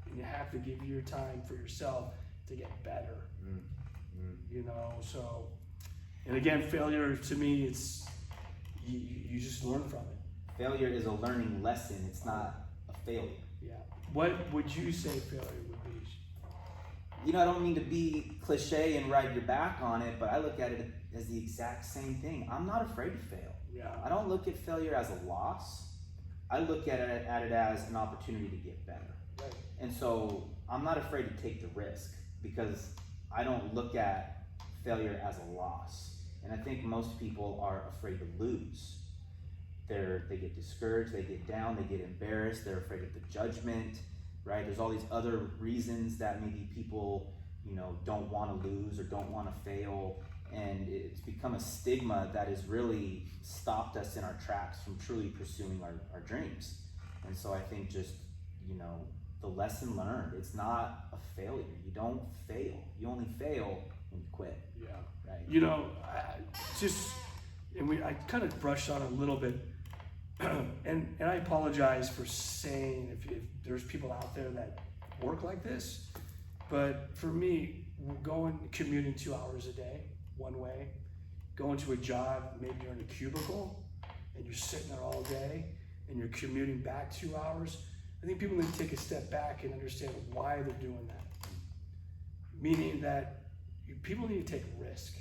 Speaker 1: and you have to give your time for yourself to get better. You know, so, and again, failure to me, it's you just learn from it.
Speaker 2: Failure is a learning lesson. It's not a failure.
Speaker 1: Yeah. What would you say failure would be?
Speaker 2: You know, I don't mean to be cliche and ride your back on it, but I look at it as the exact same thing. I'm not afraid to fail.
Speaker 1: Yeah.
Speaker 2: I don't look at failure as a loss. I look at it as an opportunity to get better.
Speaker 1: Right.
Speaker 2: And so I'm not afraid to take the risk because I don't look at failure as a loss. And I think most people are afraid to lose. They get discouraged, they get down, they get embarrassed, they're afraid of the judgment, right? There's all these other reasons that maybe people, you know, don't want to lose or don't want to fail. And it's become a stigma that has really stopped us in our tracks from truly pursuing our dreams. And so I think just, you know, the lesson learned, it's not a failure. You don't fail. You only fail when you quit.
Speaker 1: Yeah.
Speaker 2: Right.
Speaker 1: You know, I kind of brushed on it a little bit, and I apologize for saying if there's people out there that work like this, but for me, commuting 2 hours a day, one way, going to a job, maybe you're in a cubicle, and you're sitting there all day, and you're commuting back 2 hours, I think people need to take a step back and understand why they're doing that. Meaning that people need to take a risk.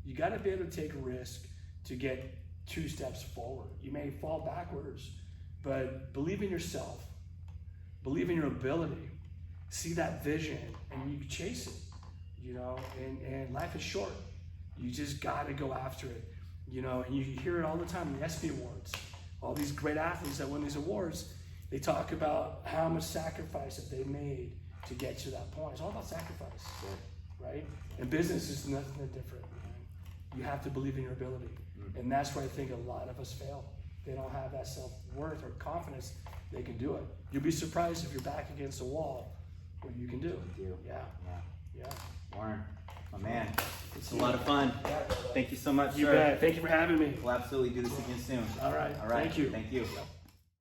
Speaker 1: You got to be able to take a risk to get 2 steps forward. You may fall backwards, but believe in yourself. Believe in your ability. See that vision, and you chase it. You know, and life is short. You just got to go after it. You know, and you hear it all the time in the ESPY awards. All these great athletes that win these awards, they talk about how much sacrifice that they made to get to that point. It's all about sacrifice, right? And business is nothing different. You have to believe in your ability. And that's where I think a lot of us fail. They don't have that self-worth or confidence they can do it. You'll be surprised if you're back against a wall what you can do. Yeah.
Speaker 2: Warren, my man, it's a lot of fun. Thank you so much,
Speaker 1: You
Speaker 2: sir.
Speaker 1: bet. Thank you for having me.
Speaker 2: We'll absolutely do this again soon.
Speaker 1: All right.
Speaker 2: All right.
Speaker 1: Thank you.
Speaker 2: Thank you.